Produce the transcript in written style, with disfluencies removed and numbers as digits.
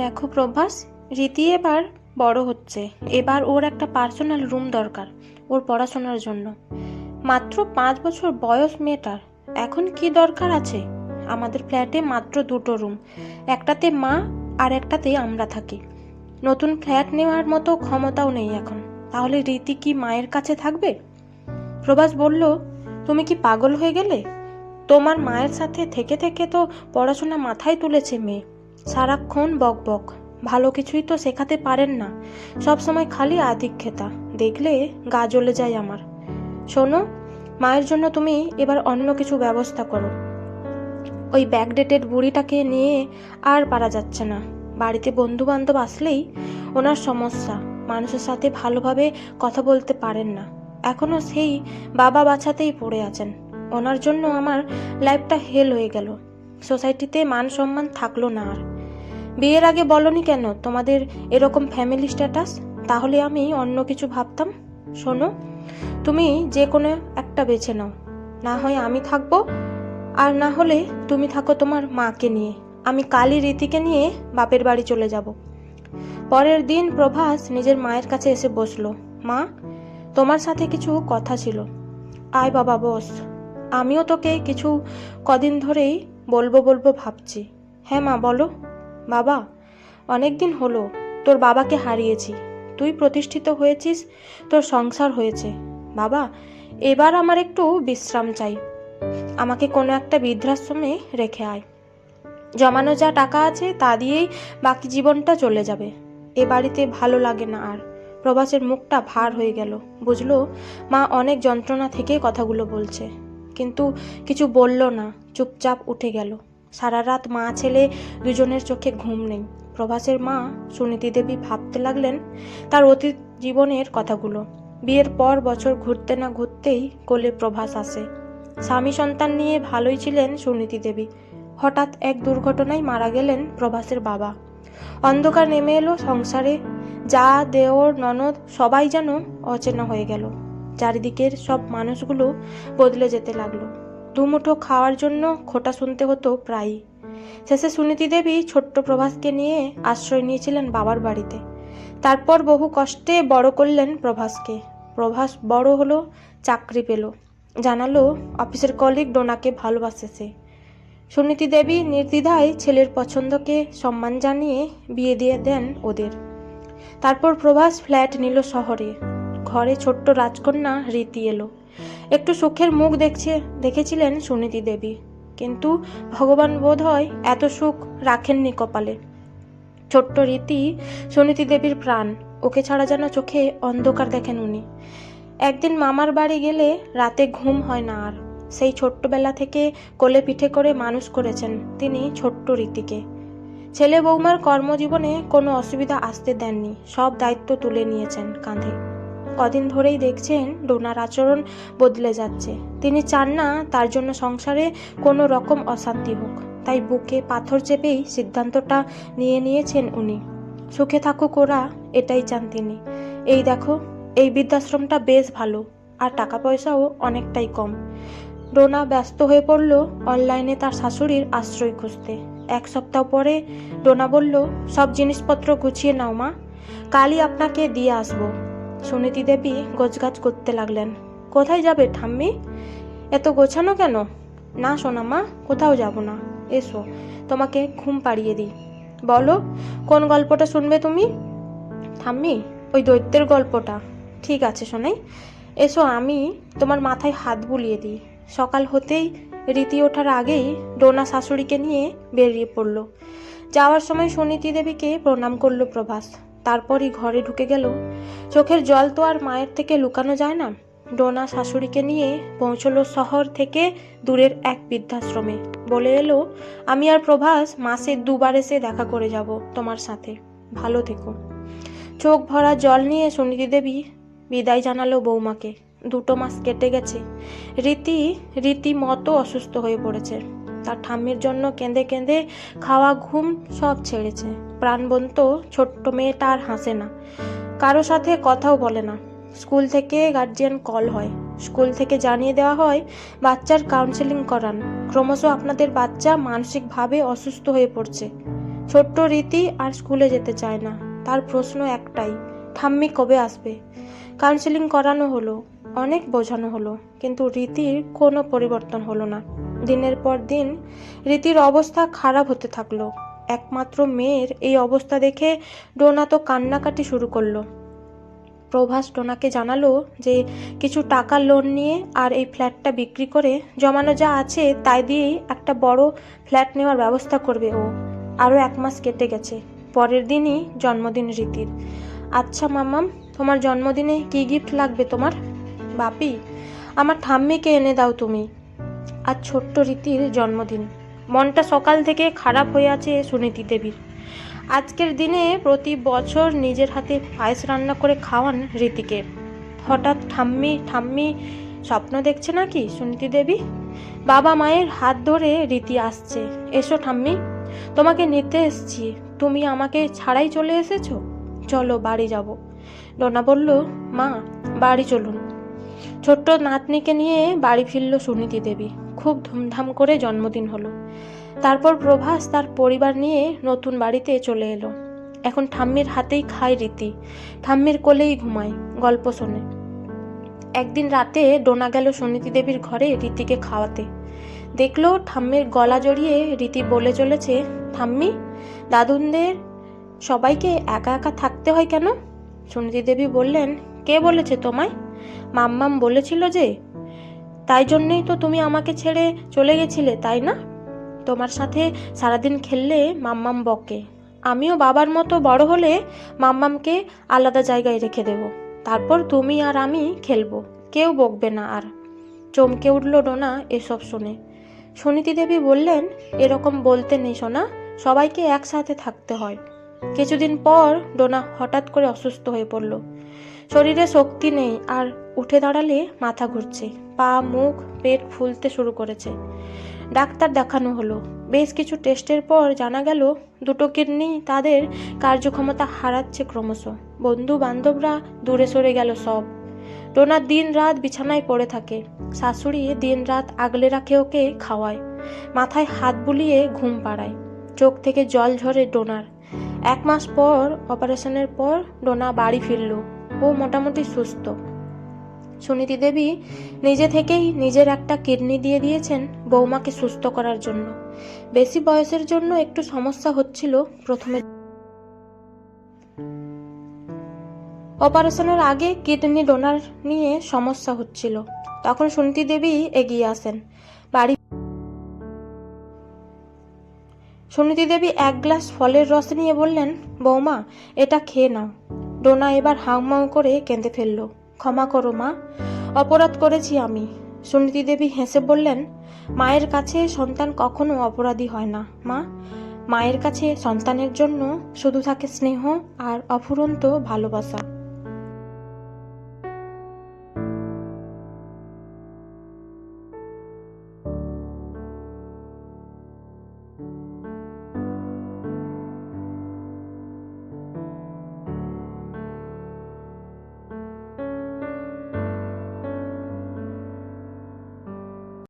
দেখো প্রভাস, রীতি এবার বড় হচ্ছে। এবার ওর একটা পার্সোনাল রুম দরকার ওর পড়াশোনার জন্য। মাত্র 5 বছর বয়স মেয়েটার, এখন কি দরকার আছে? আমাদের ফ্ল্যাটে মাত্র 2টো রুম, একটাতে মা আর একটাতে আমরা থাকি। নতুন ফ্ল্যাট নেওয়ার মতো ক্ষমতাও নেই এখন। তাহলে রীতি কি মায়ের কাছে থাকবে? প্রভাস বলল, তুমি কি পাগল হয়ে গেলে? তোমার মায়ের সাথে থেকে থেকে তো পড়াশোনা মাথায় তুলেছে মেয়ে। সারাক্ষণ বক বক, ভালো কিছুই তো শেখাতে পারেন না, সব সময় খালি আধিক্যতা দেখলে গা জ্বলে যায় আমার। শোনো, মায়ের জন্য তুমি এবার অন্য কিছু ব্যবস্থা করো। ওই ব্যাকডেটেড বুড়িটাকে নিয়ে আর পারা যাচ্ছে না। বাড়িতে বন্ধু বান্ধব আসলেই ওনার সমস্যা, মানুষের সাথে ভালোভাবে কথা বলতে পারেন না। এখনও সেই বাবা বাছাতেই পড়ে আছেন। ওনার জন্য আমার লাইফটা হেল হয়ে গেল। সোসাইটিতে মান সম্মান থাকলো না আর। বিয়ের আগে বলনি কেন তোমাদের এরকম ফ্যামিলি স্ট্যাটাস? তাহলে আমি অন্য কিছু ভাবতাম। শোনো, তুমি যে কোনো একটা বেছে নাও। না হয় আমি থাকবো, আর না হলে তুমি থাকো তোমার মাকে নিয়ে। আমি কালই রীতিকে নিয়ে বাপের বাড়ি চলে যাব। পরের দিন প্রভাস নিজের মায়ের কাছে এসে বসলো। মা, তোমার সাথে কিছু কথা ছিল। আয় বাবা বস। আমিও তোকে কিছু কদিন ধরেই বলবো বলবো ভাবছি। হ্যাঁ মা বলো। বাবা, অনেক দিন হলো তোর বাবাকে হারিয়েছি। তুই প্রতিষ্ঠিত হয়েছিস, তোর সংসার হয়েছে। বাবা, এবার আমার একটু বিশ্রাম চাই। আমাকে কোনো একটা বৃদ্ধাশ্রমে রেখে আয়। জমানো যা টাকা আছে তা দিয়েই বাকি জীবনটা চলে যাবে। এ বাড়িতে ভালো লাগে না আর। প্রভাসের মুখটা ভার হয়ে গেল। বুঝলো মা অনেক যন্ত্রণা থেকে কথাগুলো বলছে, কিন্তু কিছু বলল না, চুপচাপ উঠে গেল। সারা রাত মা ছেলে দুজনের চোখে ঘুম নেই। প্রভাসের মা সুনীতি দেবী ভাবতে লাগলেন তার অতীত জীবনের কথাগুলো। বিয়ের পর বছর ঘুরতে না ঘুরতেই কোলে প্রভাস আসে। স্বামী সন্তান নিয়ে ভালোই ছিলেন সুনীতি দেবী। হঠাৎ এক দুর্ঘটনায় মারা গেলেন প্রভাসের বাবা। অন্ধকার নেমে এলো সংসারে। যা দেওর ননদ সবাই যেন অচেনা হয়ে গেল। চারিদিকের সব মানুষগুলো বদলে যেতে লাগলো। দুমুঠো খাওয়ার জন্য খোঁটা শুনতে হতো প্রায়ই। শেষে সুনীতি দেবী ছোট্ট প্রভাসকে নিয়ে আশ্রয় নিয়েছিলেন বাবার বাড়িতে। তারপর বহু কষ্টে বড় করলেন প্রভাসকে। প্রভাস বড় হলো, চাকরি পেল, জানালো অফিসের কলিগ ডোনাকে ভালোবাসে সে। সুনীতি দেবী নির্দ্বিধায় ছেলের পছন্দকে সম্মান জানিয়ে বিয়ে দিয়ে দেন ওদের। তারপর প্রভাস ফ্ল্যাট নিল শহরে। ঘরে ছোট্ট রাজকন্যা রীতি এলো। একটু সুখের মুখ দেখেছিলেন সুনীতি দেবী, কিন্তু ভগবান বোধ হয় এত সুখ রাখেননি কপালে। ছোট্ট রীতি সুনীতি দেবীর প্রাণ। ওকে ছাড়া যেন চোখে অন্ধকার দেখেন উনি। একদিন মামার বাড়ি গেলে রাতে ঘুম হয় না আর। সেই ছোট্টবেলা থেকে কোলে পিঠে করে মানুষ করেছেন তিনি ছোট্ট রীতিকে। ছেলে বৌমার কর্মজীবনে কোনো অসুবিধা আসতে দেননি, সব দায়িত্ব তুলে নিয়েছেন কাঁধে। কদিন ধরেই দেখছেন ডোনার আচরণ বদলে যাচ্ছে। তিনি চান না তার জন্য সংসারে কোনো রকম অশান্তি হোক, তাই বুকে পাথর চেপেই সিদ্ধান্তটা নিয়ে নিয়েছেন উনি। সুখে থাকুক ওরা, এটাই চান তিনি। এই দেখো, এই বৃদ্ধাশ্রমটা বেশ ভালো, আর টাকা পয়সাও অনেকটাই কম। ডোনা ব্যস্ত হয়ে পড়ল অনলাইনে তার শাশুড়ির আশ্রয় খুঁজতে। 1 সপ্তাহ পরে ডোনা বলল, সব জিনিসপত্র গুছিয়ে নাও মা, কালই আপনাকে দিয়ে আসবো। সুনীতি দেবী গোছগাছ করতে লাগলেন। কোথায় যাবে ঠাম্মি? এত গোছানো কেন? না সোনা মা, কোথাও যাব না। এসো, তোমাকে ঘুম পাড়িয়ে দিই। বলো, কোন গল্পটা শুনবে তুমি? ঠাম্মি, ওই দৈত্যের গল্পটা। ঠিক আছে সোনাই, এসো আমি তোমার মাথায় হাত বুলিয়ে দিই। সকাল হতেই রীতি ওঠার আগেই ডোনা শাশুড়িকে নিয়ে বেরিয়ে পড়ল। যাওয়ার সময় সুনীতি দেবীকে প্রণাম করল প্রভাস, তারপরই ঘরে ঢুকে গেল। চোখের জল তো আর মায়ের থেকে লুকানো যায় না। ডোনা শাশুড়িকে নিয়ে পৌঁছলো শহর থেকে দূরের এক বৃদ্ধাশ্রমে। বলে এলো, আমি আর প্রভাস মাসে 2বার এসে দেখা করে যাব তোমার সাথে, ভালো থেকো। চোখ ভরা জল নিয়ে সুনীতি দেবী বিদায় জানালো বৌমাকে। 2 মাস কেটে গেছে। রীতি মতো অসুস্থ হয়ে পড়েছে। তার ঠাম্মির জন্য কেঁদে কেঁদে খাওয়া ঘুম সব ছেড়েছে। প্রাণবন্ত ছোট্ট মেয়েটা আর হাসে না, কারো সাথে কথাও বলে না। স্কুল থেকে গার্জিয়ান কল হয়, স্কুল থেকে জানিয়ে দেওয়া হয় বাচ্চার কাউন্সেলিং করান, ক্রমশ আপনাদের বাচ্চা মানসিকভাবে অসুস্থ হয়ে পড়ছে। ছোট্ট রীতি আর স্কুলে যেতে চায় না। তার প্রশ্ন একটাই, ঠাম্মি কবে আসবে? কাউন্সেলিং করানো হলো, অনেক বোঝানো হলো, কিন্তু রীতির কোনো পরিবর্তন হলো না। দিনের পর দিন রীতির অবস্থা খারাপ হতে থাকলো। একমাত্র মেয়ের এই অবস্থা দেখে ডোনা তো কান্নাকাটি শুরু করলো। প্রভাস ডোনাকে জানালো যে কিছু টাকা লোন নিয়ে আর এই ফ্ল্যাটটা বিক্রি করে জমানো যা আছে তাই দিয়েই একটা বড় ফ্ল্যাট নেওয়ার ব্যবস্থা করবে ও। আরও 1 মাস কেটে গেছে। পরের দিনই জন্মদিন রীতির। আচ্ছা মামাম, তোমার জন্মদিনে কি গিফট লাগবে তোমার? বাপি, আমার ঠাম্মিকে এনে দাও তুমি। আজ ছোট্ট রীতির জন্মদিন। মনটা সকাল থেকে খারাপ হয়ে আছে সুনীতি দেবীর। আজকের দিনে প্রতি বছর নিজের হাতে পায়েস রান্না করে খাওয়ান রীতিকে। হঠাৎ ঠাম্মি ঠাম্মি স্বপ্ন দেখছে নাকি সুনীতি দেবী? বাবা মায়ের হাত ধরে রীতি আসছে। এসো ঠাম্মি, তোমাকে নিতে এসছি। তুমি আমাকে ছাড়াই চলে এসেছো? চলো বাড়ি যাব। ডোনা বলল, মা বাড়ি চলুন। ছোট্ট নাতনিকে নিয়ে বাড়ি ফিরল সুনীতি দেবী। খুব ধুমধাম করে জন্মদিন হলো। তারপর প্রভাস তার পরিবার নিয়ে নতুন বাড়িতে চলে এলো। এখন ঠাম্মির হাতেই খায় রীতি, ঠাম্মির কোলেই ঘুমায়, গল্প শোনে। একদিন রাতে ডোনা গেল সুনীতি দেবীর ঘরে রীতিকে খাওয়াতে। দেখলো ঠাম্মির গলা জড়িয়ে রীতি বলে চলেছে, ঠাম্মি, দাদুনদের সবাইকে একা একা থাকতে হয় কেন? সুনীতি দেবী বললেন, কে বলেছে তোমায়? মাম্মাম বলেছিল যে। তাই জন্যেই তো তুমি আমাকে ছেড়ে চলে গেছিলে, তাই না? তোমার সাথে সারাদিন খেললে মাম্মাম বকে। আমিও বাবার মতো বড় হলে মাম্মামকে আলাদা জায়গায় রেখে দেব। তারপর তুমি আর আমি খেলবো, কেউ বকবে না আর। চমকে উঠল ডোনা এসব শুনে। সুনীতি দেবী বললেন, এরকম বলতে নেই সোনা, সবাইকে একসাথে থাকতে হয়। কিছুদিন পর ডোনা হঠাৎ করে অসুস্থ হয়ে পড়ল। শরীরে শক্তি নেই আর উঠে দাঁড়ালে মাথা ঘুরছে, পা মুখ পেট ফুলতে শুরু করেছে। ডাক্তার দেখানো হলো। বেশ কিছু টেস্টের পর জানা গেল দুটো কিডনি তাদের কার্যক্ষমতা হারাচ্ছে ক্রমশ। বন্ধু বান্ধবরা দূরে সরে গেল সব। ডোনা দিন রাত বিছানায় পড়ে থাকে। শাশুড়ি দিন রাত আগলে রাখে ওকে খাওয়ায়, মাথায় হাত বুলিয়ে ঘুম পাড়ায়। চোখ থেকে জল ঝরে ডোনার। 1 মাস পর অপারেশনের পর ডোনা বাড়ি ফিরল। ও মোটামুটি সুস্থ। সুনীতি দেবী নিজে থেকেই নিজের একটা কিডনি দিয়ে দিয়েছেন বৌমাকে সুস্থ করার জন্য। বেশি বয়সের জন্য একটু সমস্যা হচ্ছিল প্রথমে। অপারেশনের আগে কিডনি ডোনার নিয়ে সমস্যা হচ্ছিল। তখন সুনীতি দেবী এগিয়ে আসেন। সুনীতি দেবী 1 গ্লাস ফলের রস নিয়ে বললেন, বৌমা এটা খেয়ে নাও। ডোনা এবার হাউমাউ করে কেঁদে ফেলল। ক্ষমা করো মা, অপরাধ করেছি আমি। সুনীতি দেবী হেসে বললেন, মায়ের কাছে সন্তান কখনো অপরাধী হয় না মা। মায়ের কাছে সন্তানের জন্য শুধু থাকে স্নেহ আর অফুরন্ত ভালোবাসা।